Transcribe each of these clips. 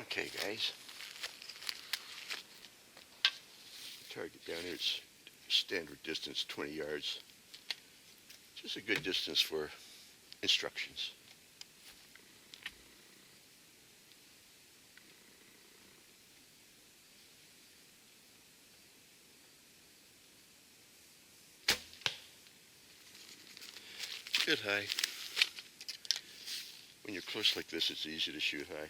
Okay, guys. Target down here, it's standard distance, 20 yards. Just a good distance for instructions. Shoot high. When you're close like this, it's easy to shoot high.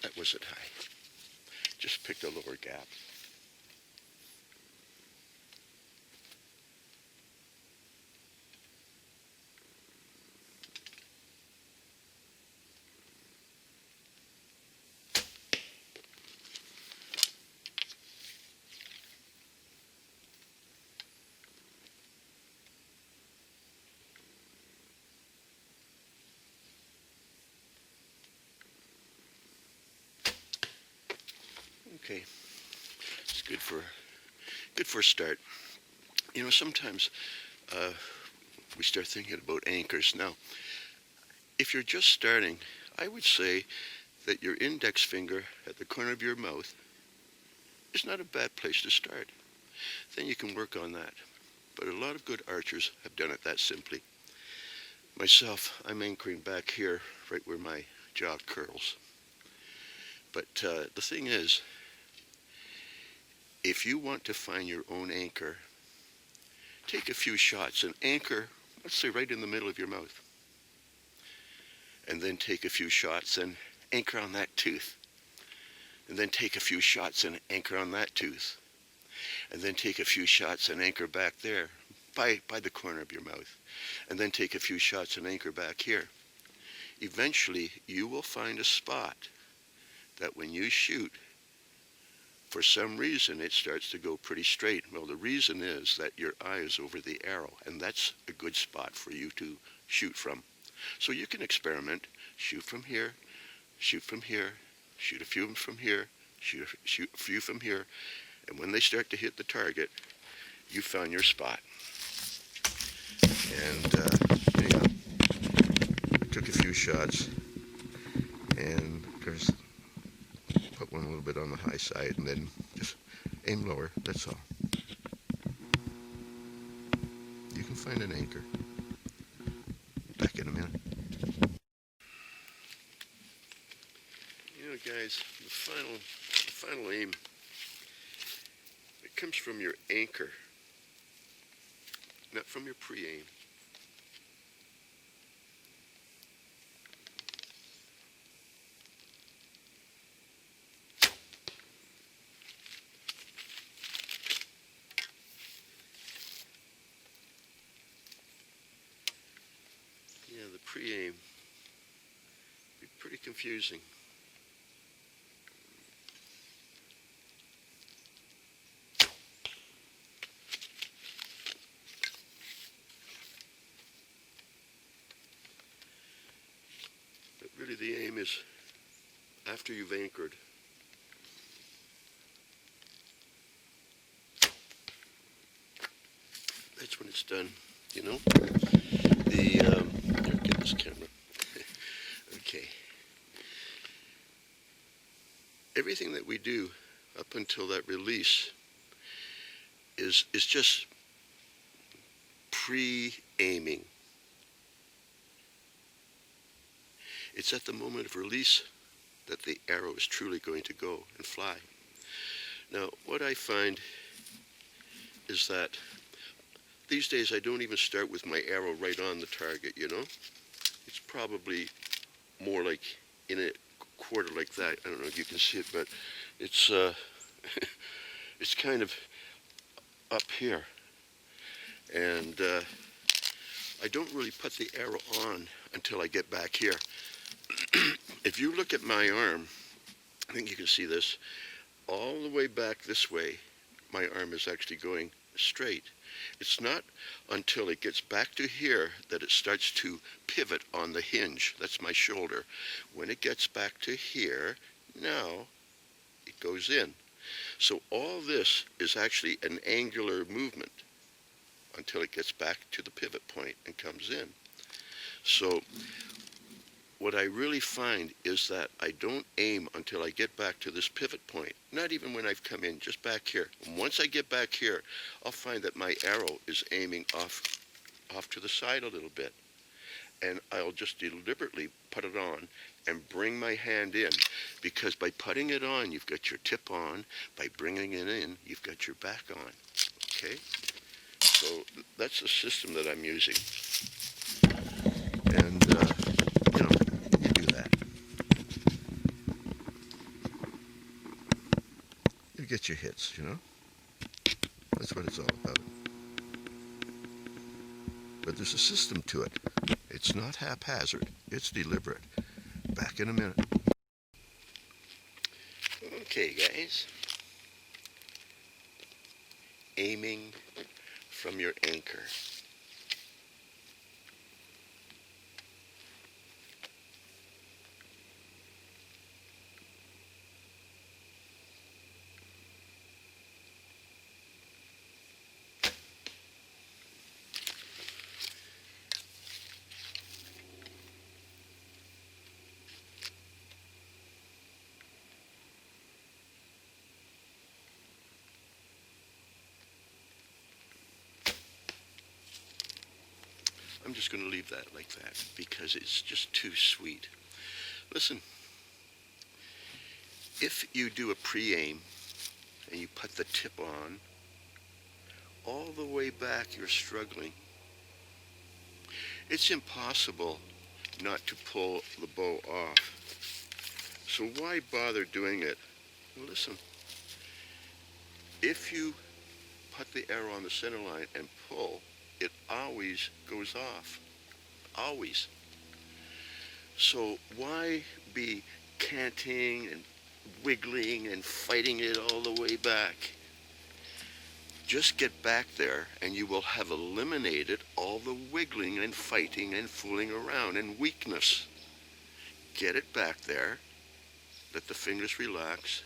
That wasn't high. Just picked a lower gap. Okay, it's good for a start. You know, sometimes we start thinking about anchors. Now, if you're just starting, I would say that your index finger at the corner of your mouth is not a bad place to start. Then you can work on that. But a lot of good archers have done it that simply. Myself, I'm anchoring back here, right where my jaw curls. But the thing is, if you want to find your own anchor, take a few shots and anchor, let's say right in the middle of your mouth. And then take a few shots and anchor on that tooth. And then take a few shots and anchor on that tooth. And then take a few shots and anchor back there by the corner of your mouth. And then take a few shots and anchor back here. Eventually, you will find a spot that when you shoot, for some reason, it starts to go pretty straight. Well, the reason is that your eye is over the arrow, and that's a good spot for you to shoot from. So you can experiment, shoot from here, shoot from here, shoot a few from here, shoot a few from here, and when they start to hit the target, you found your spot. And anyhow, took a few shots, and of course, put one a little bit on the high side, and then just aim lower, that's all. You can find an anchor. Back in a minute. You know, guys, the final aim, it comes from your anchor, not from your pre-aim. Yeah, the pre-aim be pretty confusing. But really the aim is after you've anchored. That's when it's done, you know? Here, get this camera. Okay. Everything that we do up until that release is just pre-aiming. It's at the moment of release that the arrow is truly going to go and fly. Now, what I find is that these days I don't even start with my arrow right on the target, you know? It's probably more like in a quarter like that. I don't know if you can see it, but it's it's kind of up here. And I don't really put the arrow on until I get back here. If you look at my arm, I think you can see this, all the way back this way, my arm is actually going straight. It's not until it gets back to here that it starts to pivot on the hinge. That's my shoulder. When it gets back to here, now it goes in. So all this is actually an angular movement until it gets back to the pivot point and comes in. So what I really find is that I don't aim until I get back to this pivot point, not even when I've come in, just back here. And once I get back here, I'll find that my arrow is aiming off to the side a little bit. And I'll just deliberately put it on and bring my hand in, because by putting it on, you've got your tip on. By bringing it in, you've got your back on. Okay? So that's the system that I'm using. And, you do that. You get your hits, That's what it's all about. But there's a system to it. It's not haphazard. It's deliberate. Back in a minute. Okay, guys. Aiming from your anchor. I'm just going to leave that like that because it's just too sweet. Listen, if you do a pre-aim and you put the tip on, all the way back you're struggling. It's impossible not to pull the bow off. So why bother doing it? Well, listen, if you put the arrow on the center line and pull, it always goes off. Always. So why be canting and wiggling and fighting it all the way back? Just get back there and you will have eliminated all the wiggling and fighting and fooling around and weakness. Get it back there. Let the fingers relax.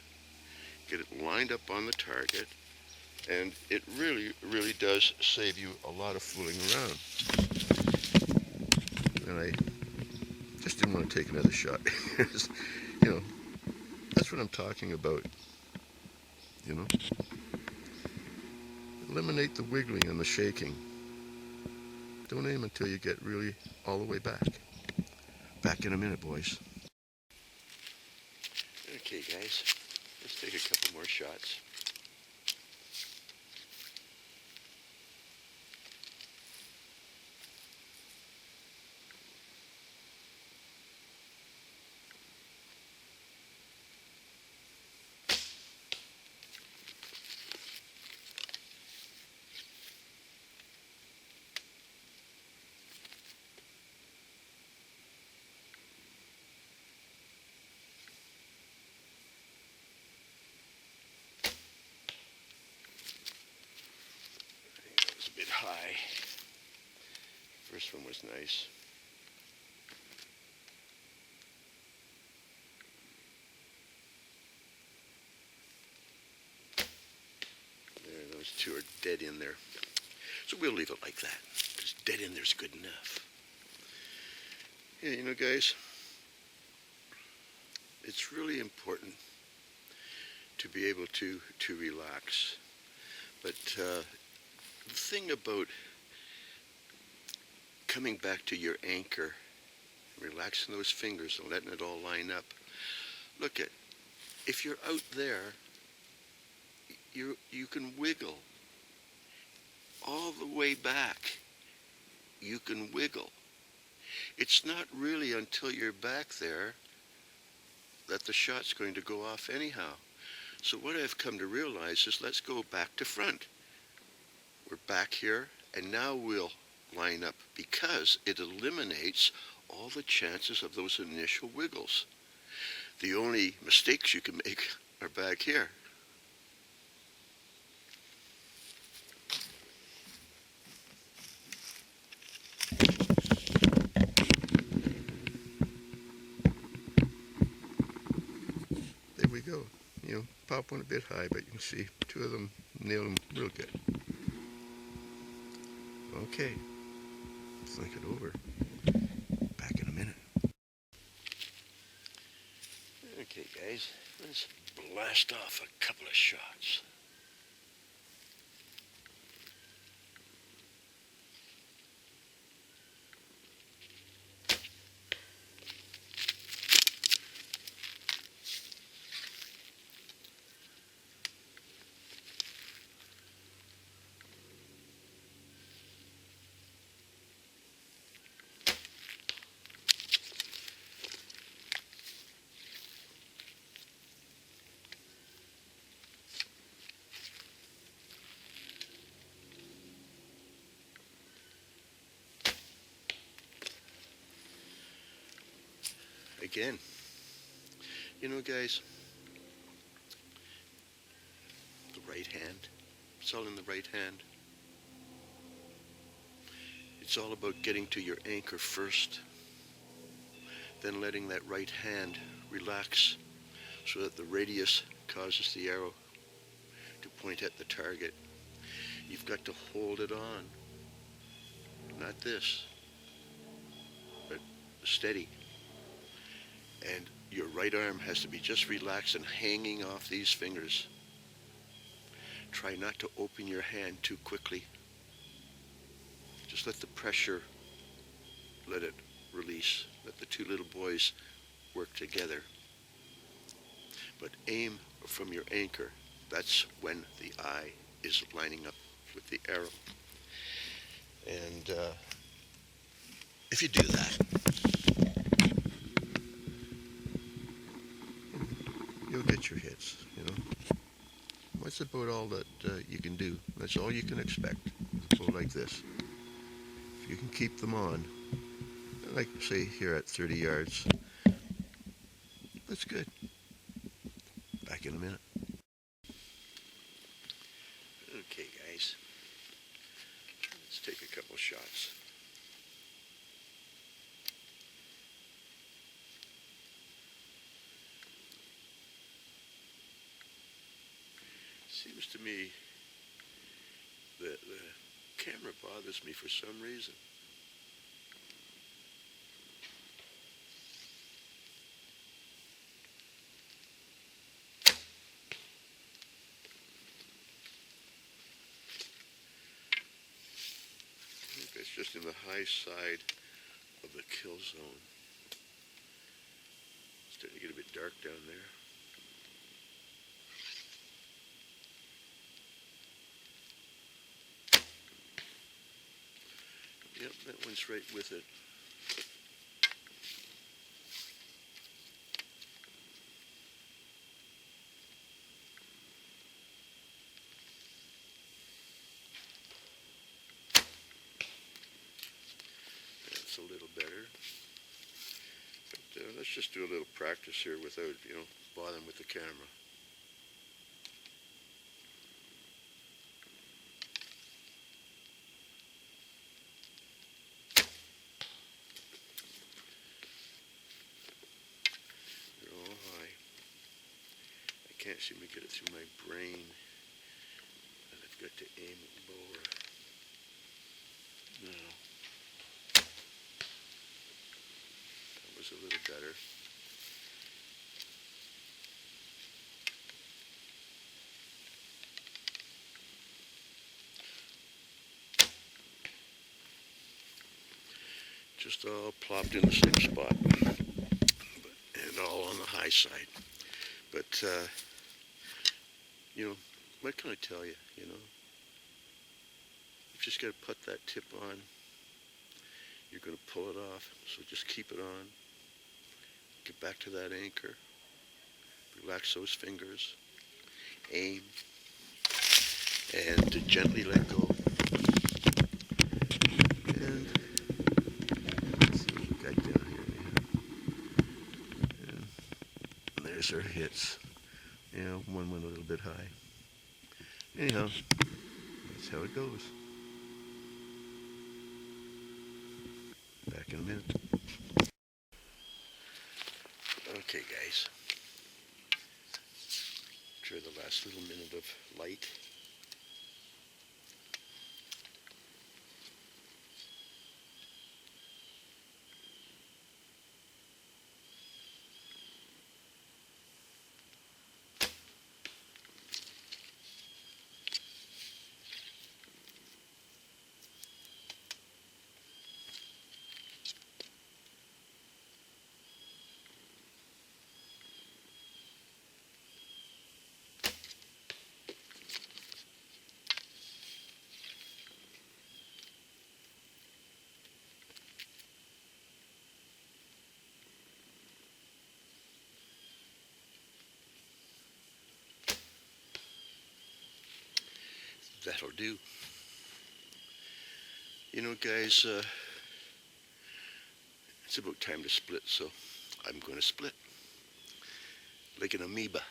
Get it lined up on the target. And it really, really does save you a lot of fooling around. And I just didn't want to take another shot. That's what I'm talking about. Eliminate the wiggling and the shaking. Don't aim until you get really all the way back. Back in a minute, boys. Okay, guys. Let's take a couple more shots. High. First one was nice. There, those two are dead in there. So we'll leave it like that, because dead in there's good enough. Yeah, guys, it's really important to be able to relax. But the thing about coming back to your anchor, relaxing those fingers and letting it all line up. Look at, if you're out there, you can wiggle. All the way back, you can wiggle. It's not really until you're back there that the shot's going to go off anyhow. So what I've come to realize is let's go back to front. We're back here, and now we'll line up because it eliminates all the chances of those initial wiggles. The only mistakes you can make are back here. we go. You know, pop one a bit high, but you can see two of them nail them real good. Okay, think it over. Back in a minute. Okay, guys, let's blast off a couple of shots. Again, you know, guys, the right hand, it's all in the right hand. It's all about getting to your anchor first, then letting that right hand relax so that the radius causes the arrow to point at the target. You've got to hold it on, not this, but steady. And your right arm has to be just relaxed and hanging off these fingers. Try not to open your hand too quickly. Just let the pressure, let it release. Let the two little boys work together. But aim from your anchor. That's when the eye is lining up with the arrow. And if you do that, you'll get your hits, you know. That's about all that you can do. That's all you can expect. Go like this. If you can keep them on, like say here at 30 yards, that's good. Back in a minute. Okay, guys. Let's take a couple shots. Seems to me that the camera bothers me for some reason. I think that's just in the high side of the kill zone. It's starting to get a bit dark down there. Yep, that one's right with it. That's a little better. But let's just do a little practice here without, you know, bothering with the camera. They're all high. I can't seem to get it through my brain. And I've got to aim it lower. No. That was a little better. Just all plopped in the same spot, and all on the high side. But, you know, what can I tell you, you know? You've just got to put that tip on. You're going to pull it off, so just keep it on. Get back to that anchor. Relax those fingers. Aim. And gently let go. And let's see what we got down here. And there's our hits. You know, one went a little bit high. Anyhow, that's how it goes. Back in a minute. Okay, guys. Enjoy the last little minute of light. That'll do. You know, guys, it's about time to split, so I'm going to split like an amoeba.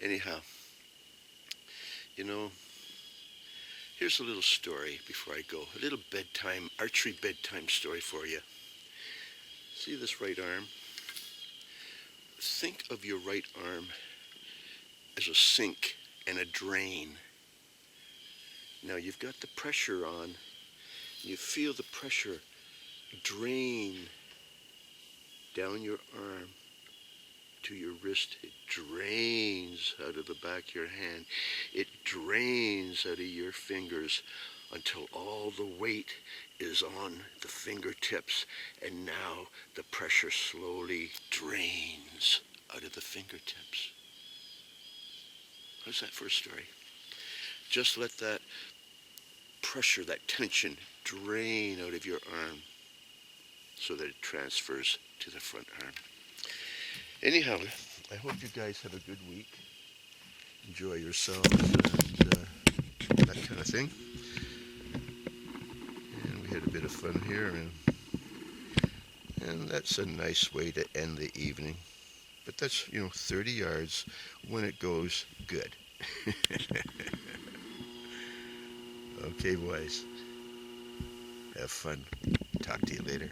Anyhow, you know, here's a little story before I go. A little bedtime, archery bedtime story for you. See this right arm? Think of your right arm as a sink and a drain. Now you've got the pressure on. You feel the pressure drain down your arm to your wrist. It drains out of the back of your hand. It drains out of your fingers until all the weight is on the fingertips, and now the pressure slowly drains out of the fingertips. How's that for a story? Just let that pressure, that tension, drain out of your arm so that it transfers to the front arm. Anyhow, I hope you guys have a good week. Enjoy yourselves and that kind of thing. And we had a bit of fun here, and that's a nice way to end the evening. But that's, 30 yards when it goes good. Okay, boys. Have fun. Talk to you later.